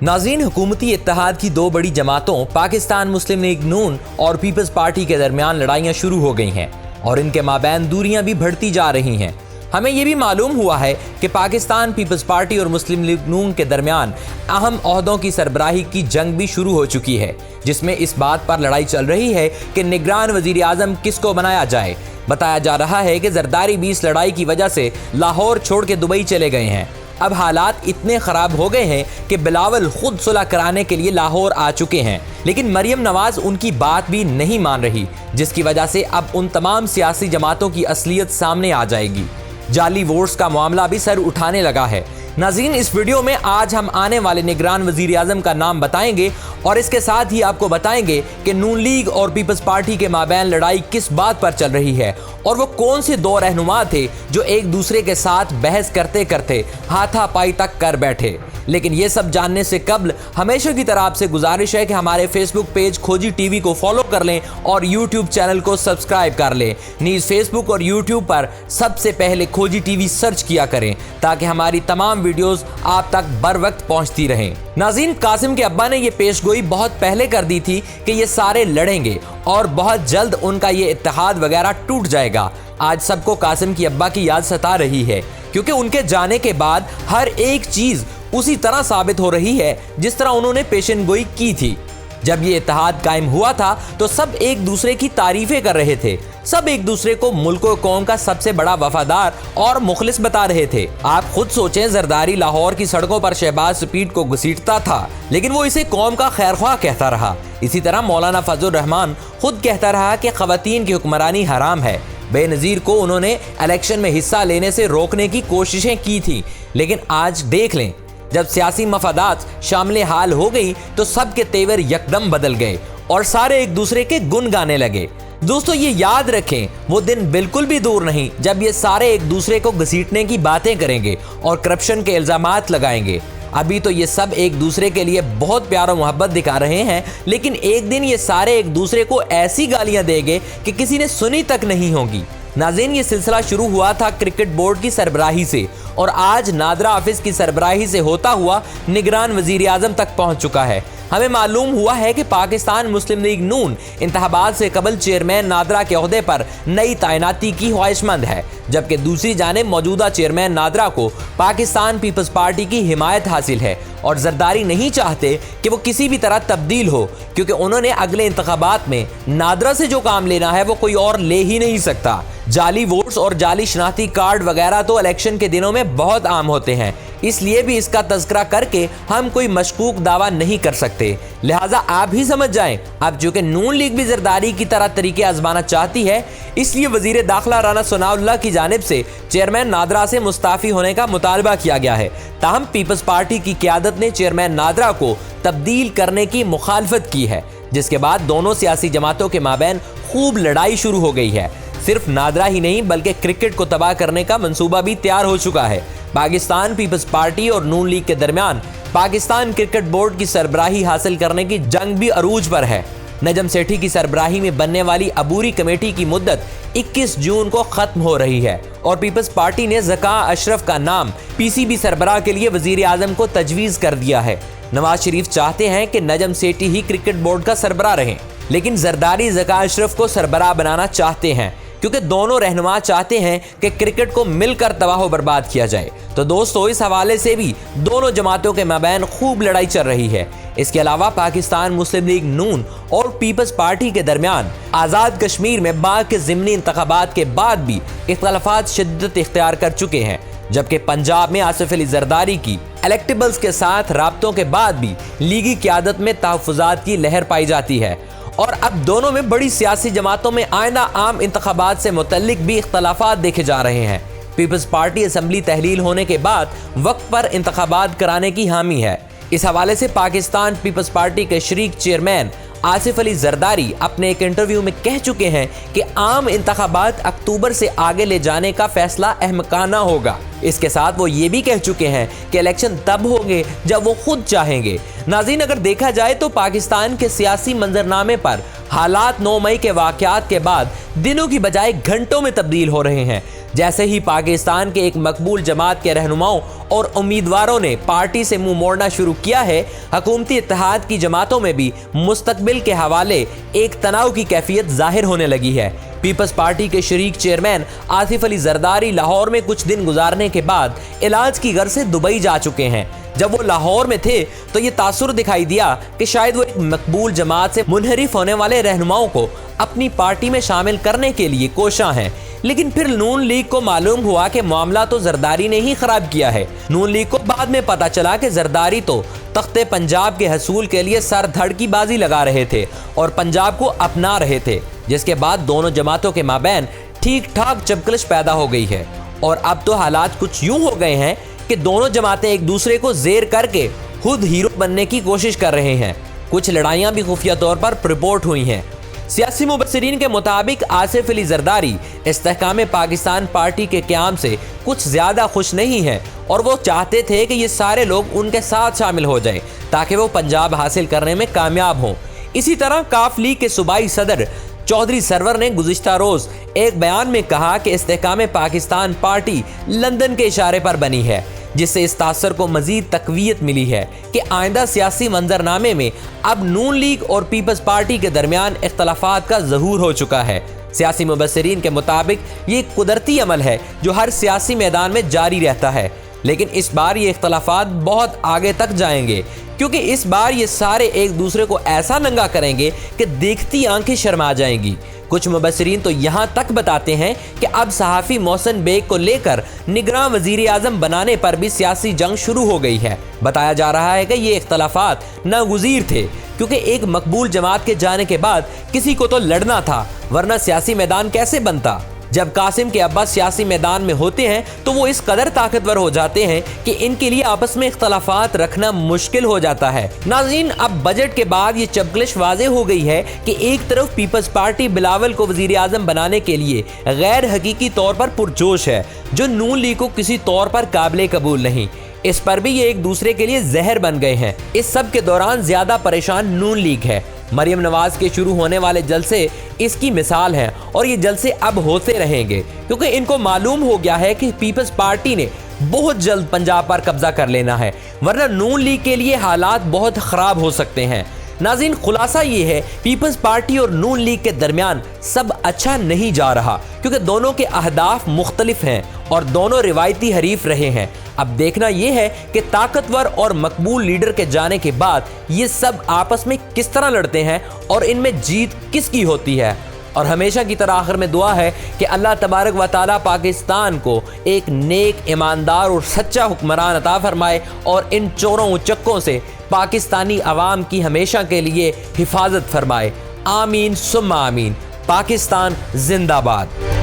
नाज़रीन, हुकूमती इत्तेहाद की दो बड़ी जमातों पाकिस्तान मुस्लिम लीग नून और पीपल्स पार्टी के दरमियान लड़ाइयाँ शुरू हो गई हैं और इनके माबैन दूरियां भी बढ़ती जा रही हैं। हमें यह भी मालूम हुआ है कि पाकिस्तान पीपल्स पार्टी और मुस्लिम लीग नून के दरमियान अहम ओहदों की सरबराही की जंग भी शुरू हो चुकी है, जिसमें इस बात पर लड़ाई चल रही है कि निगरान वजीर आज़म किसको बनाया जाए। बताया जा रहा है कि जरदारी भी इस लड़ाई की वजह से लाहौर छोड़ के दुबई चले गए हैं। अब हालात इतने ख़राब हो गए हैं कि बिलावल खुद सुलह कराने के लिए लाहौर आ चुके हैं, लेकिन मरियम नवाज उनकी बात भी नहीं मान रही, जिसकी वजह से अब उन तमाम सियासी जमातों की असलियत सामने आ जाएगी। जाली वोट्स का मामला भी सर उठाने लगा है। नाज़रीन, इस वीडियो में आज हम आने वाले निगरान वज़ीर आज़म का नाम बताएंगे और इसके साथ ही आपको बताएंगे कि नून लीग और पीपल्स पार्टी के माबैन लड़ाई किस बात पर चल रही है और वो कौन से दो रहनुमा थे जो एक दूसरे के साथ बहस करते करते हाथापाई तक कर बैठे। लेकिन ये सब जानने से कबल हमेशा की तरह आपसे गुजारिश है कि हमारे फेसबुक पेज खोजी टीवी को फॉलो कर लें और यूट्यूब चैनल को सब्सक्राइब कर लें। नीज फेसबुक और यूट्यूब पर सबसे पहले खोजी टीवी सर्च किया करें ताकि हमारी तमाम वीडियोस आप तक बर वक्त पहुंचती रहें। नाज़रीन, कासिम के अब्बा ने ये पेशगोई बहुत पहले कर दी थी कि ये सारे लड़ेंगे और बहुत जल्द उनका ये इत्तेहाद वगैरह टूट जाएगा। आज सबको कासिम की अब्बा की याद सता रही है, क्योंकि उनके जाने के बाद हर एक चीज उसी तरह साबित हो रही है जिस तरह उन्होंने पेशेनगोई की थी। जब ये इत्तेहाद कायम हुआ था तो सब एक दूसरे की तारीफें कर रहे थे, सब एक दूसरे को मुल्क और कौम का सबसे बड़ा वफादार और मुखलिस बता रहे थे। आप खुद सोचें, जरदारी लाहौर की सड़कों पर शहबाज स्पीड को घसीटता था, लेकिन वो इसे कौम का खैरख्वाह कहता रहा। इसी तरह मौलाना फजल रहमान खुद कहता रहा कि खवातीन की हुक्मरानी हराम है। बेनज़ीर को उन्होंने इलेक्शन में हिस्सा लेने से रोकने की कोशिशें की थी, लेकिन आज देख लें, जब सियासी मफादात शामिल हाल हो गई तो सबके तेवर यकदम बदल गए और सारे एक दूसरे के गुन गाने लगे। दोस्तों, ये याद रखें, वो दिन बिल्कुल भी दूर नहीं जब ये सारे एक दूसरे को घसीटने की बातें करेंगे और करप्शन के इल्जामात लगाएंगे। अभी तो ये सब एक दूसरे के लिए बहुत प्यार और मोहब्बत दिखा रहे हैं, लेकिन एक दिन ये सारे एक दूसरे को ऐसी गालियां देंगे कि किसी ने सुनी तक नहीं होगी। नाज़रीन, ये सिलसिला शुरू हुआ था क्रिकेट बोर्ड की सरबराही से और आज नादरा हाफिज की सरबराही से होता हुआ निगरान वजीर आज़म तक पहुंच चुका है। हमें मालूम हुआ है कि पाकिस्तान मुस्लिम लीग नून इंतखाबात से कबल चेयरमैन नादरा के ओहदे पर नई तैनाती की ख्वाहिशमंद है, जबकि दूसरी जानिब मौजूदा चेयरमैन नादरा को पाकिस्तान पीपल्स पार्टी की हिमायत हासिल है और जरदारी नहीं चाहते कि वो किसी भी तरह तब्दील हो, क्योंकि उन्होंने अगले इंतखाबात में नादरा से जो काम लेना है वो कोई और ले ही नहीं सकता। जाली वोट्स और जाली शनाख्ती कार्ड वगैरह तो इलेक्शन के दिनों में बहुत आम होते हैं, इसलिए भी इसका तज़किरा करके हम कोई मशकूक दावा नहीं कर सकते। लिहाजा आप ही समझ जाएं, अब चूंकि नून लीग भी जरदारी की तरह तरीके आजमाना चाहती है, इसलिए वजीर दाखिला राना सनाउल्लाह की जानिब से चेयरमैन नादरा से मुस्ताफ़ी होने का मुतालबा किया गया है। ताहम पीपल्स पार्टी की क़यादत ने चेयरमैन नादरा को तब्दील करने की मुखालफत की है, जिसके बाद दोनों सियासी जमातों के माबैन खूब लड़ाई शुरू हो गई है। सिर्फ नादरा ही नहीं बल्कि क्रिकेट को तबाह करने का मंसूबा भी तैयार हो चुका है। पाकिस्तान पीपल्स पार्टी और नून लीग के दरमियान पाकिस्तान क्रिकेट बोर्ड की सरबराही हासिल करने की जंग भी अरूज पर है। नजम सेठी की सरबराही में बनने वाली अबूरी कमेटी की मुद्दत 21 जून को खत्म हो रही है और पीपल्स पार्टी ने ज़का अशरफ का नाम पीसीबी सरबराह के लिए वजीर आज़म को तजवीज़ कर दिया है। नवाज शरीफ चाहते हैं कि नजम सेठी ही क्रिकेट बोर्ड का सरबराह रहें, लेकिन जरदारी ज़का अशरफ को सरबराह बनाना चाहते हैं, क्योंकि दोनों रहनुमा चाहते हैं कि क्रिकेट को मिलकर तबाह बर्बाद किया जाए। तो दोस्तों, इस हवाले से भी दोनों जमातों के माबैन खूब लड़ाई चल रही है। इसके अलावा पाकिस्तान मुस्लिम लीग नून और पीपल्स पार्टी के दरमियान आज़ाद कश्मीर में बाग के ज़िमनी इंतखाबात के बाद भी इख्तलाफात शिद्दत इख्तियार कर चुके हैं, जबकि पंजाब में आसिफ अली जरदारी की इलेक्टेबल्स के साथ राब्तों के बाद भी लीगी क़यादत में तहफ़्फ़ुज़ात की लहर पाई जाती है और अब दोनों में बड़ी सियासी जमातों में आइंदा आम इंतखाबात से मुतल्लिक भी इख्तलाफात देखे जा रहे हैं। पीपल्स पार्टी असम्बली तहलील होने के बाद वक्त पर इंतखाबात कराने की हामी है। इस हवाले से पाकिस्तान पीपल्स पार्टी के शरीक चेयरमैन आसिफ अली जरदारी अपने एक इंटरव्यू में कह चुके हैं कि आम इंतखाबात अक्टूबर से आगे ले जाने का फैसला अहमकाना होगा। इसके साथ वो ये भी कह चुके हैं कि इलेक्शन तब होंगे जब वो खुद चाहेंगे। नाज़रीन, अगर देखा जाए तो पाकिस्तान के सियासी मंजरनामे पर हालात 9 मई के वाक़यात के बाद दिनों की बजाय घंटों में तब्दील हो रहे हैं। जैसे ही पाकिस्तान के एक मकबूल जमात के रहनुमाओं और उम्मीदवारों ने पार्टी से मुंह मोड़ना शुरू किया है, हुकूमती इत्तेहाद की जमातों में भी मुस्तकबिल के हवाले एक तनाव की कैफियत जाहिर होने लगी है। पीपल्स पार्टी के शरीक चेयरमैन आसिफ अली जरदारी लाहौर में कुछ दिन गुजारने के बाद इलाज की गर्ज से दुबई जा चुके हैं। जब वो लाहौर में थे तो ये तासुर दिखाई दिया कि शायद वो एक मकबूल जमात से मुनहरिफ होने वाले रहनुमाओं को अपनी पार्टी में शामिल करने के लिए कोशां हैं। लेकिन फिर नून लीग को मालूम हुआ कि मामला तो जरदारी ने ही खराब किया है। नून लीग को बाद में पता चला कि जरदारी तो तख्ते पंजाब के हसूल के लिए सर धड़ की बाजी लगा रहे थे और पंजाब को अपना रहे थे, जिसके बाद दोनों जमातों के माबैन ठीक ठाक चपकलिश पैदा हो गई है। और अब तो हालात कुछ यूं हो गए हैं कि दोनों जमातें एक दूसरे को जेर करके खुद हीरो बनने की कोशिश कर रहे हैं। कुछ लड़ाइयां भी खुफिया तौर पर रिपोर्ट हुई हैं। सियासी मुबस्सिरीन के मुताबिक आसिफ अली जरदारी इस्तेहकाम पाकिस्तान पार्टी के क़याम से कुछ ज़्यादा खुश नहीं है और वो चाहते थे कि ये सारे लोग उनके साथ शामिल हो जाएं ताकि वो पंजाब हासिल करने में कामयाब हों। इसी तरह काफ लीग के सूबाई सदर चौधरी सरवर ने गुज़िश्ता रोज़ एक बयान में कहा कि इस्तेहकाम पाकिस्तान पार्टी लंदन के इशारे पर बनी है, जिससे इस तासर को मजीद तकवीयत मिली है कि आइंदा सियासी मंजरनामे में अब नून लीग और पीपल्स पार्टी के दरमियान इख्तलाफात का ज़हूर हो चुका है। सियासी मुबस्सिरीन के मुताबिक ये एक कुदरती अमल है जो हर सियासी मैदान में जारी रहता है, लेकिन इस बार ये इख्तलाफात बहुत आगे तक जाएंगे क्योंकि इस बार ये सारे एक दूसरे को ऐसा नंगा करेंगे कि देखती आंखें शर्मा जाएंगी। कुछ मुबस्सिरीन तो यहाँ तक बताते हैं कि अब सहाफ़ी मोहसिन बेग को लेकर निगरान वज़ीर आज़म बनाने पर भी सियासी जंग शुरू हो गई है। बताया जा रहा है कि ये इख्तलाफात नागुज़ीर थे क्योंकि एक मकबूल जमात के जाने के बाद किसी को तो लड़ना था, वरना सियासी मैदान कैसे बनता। जब कासिम के अब्बा सियासी मैदान में होते हैं तो वो इस कदर ताकतवर हो जाते हैं कि इनके लिए आपस में इख्तलाफात रखना मुश्किल हो जाता है। नाज़रीन, अब बजट के बाद ये चपकलिश वाज़े हो गई है कि एक तरफ पीपल्स पार्टी बिलावल को वज़ीर आज़म बनाने के लिए गैर हकीकी तौर पर पुरजोश है, जो नून लीग को किसी तौर पर काबिल कबूल नहीं। इस पर भी ये एक दूसरे के लिए जहर बन गए हैं। इस सब के दौरान ज्यादा परेशान नून लीग है। मरियम नवाज के शुरू होने वाले जलसे इसकी मिसाल हैं और ये जलसे अब होते रहेंगे क्योंकि इनको मालूम हो गया है कि पीपल्स पार्टी ने बहुत जल्द पंजाब पर कब्जा कर लेना है, वरना नून लीग के लिए हालात बहुत ख़राब हो सकते हैं। नाज़रीन, खुलासा ये है पीपल्स पार्टी और नून लीग के दरमियान सब अच्छा नहीं जा रहा क्योंकि दोनों के अहदाफ मुख्तलिफ हैं और दोनों रिवायती हरीफ रहे हैं। अब देखना यह है कि ताकतवर और मकबूल लीडर के जाने के बाद ये सब आपस में किस तरह लड़ते हैं और इनमें जीत किसकी होती है। और हमेशा की तरह आखिर में दुआ है कि अल्लाह तबारक व तआला पाकिस्तान को एक नेक, ईमानदार और सच्चा हुक्मरान अता फरमाए और इन चोरों उचक्कों से पाकिस्तानी अवाम की हमेशा के लिए हिफाजत फरमाए। आमीन सुम्मा आमीन। पाकिस्तान जिंदाबाद।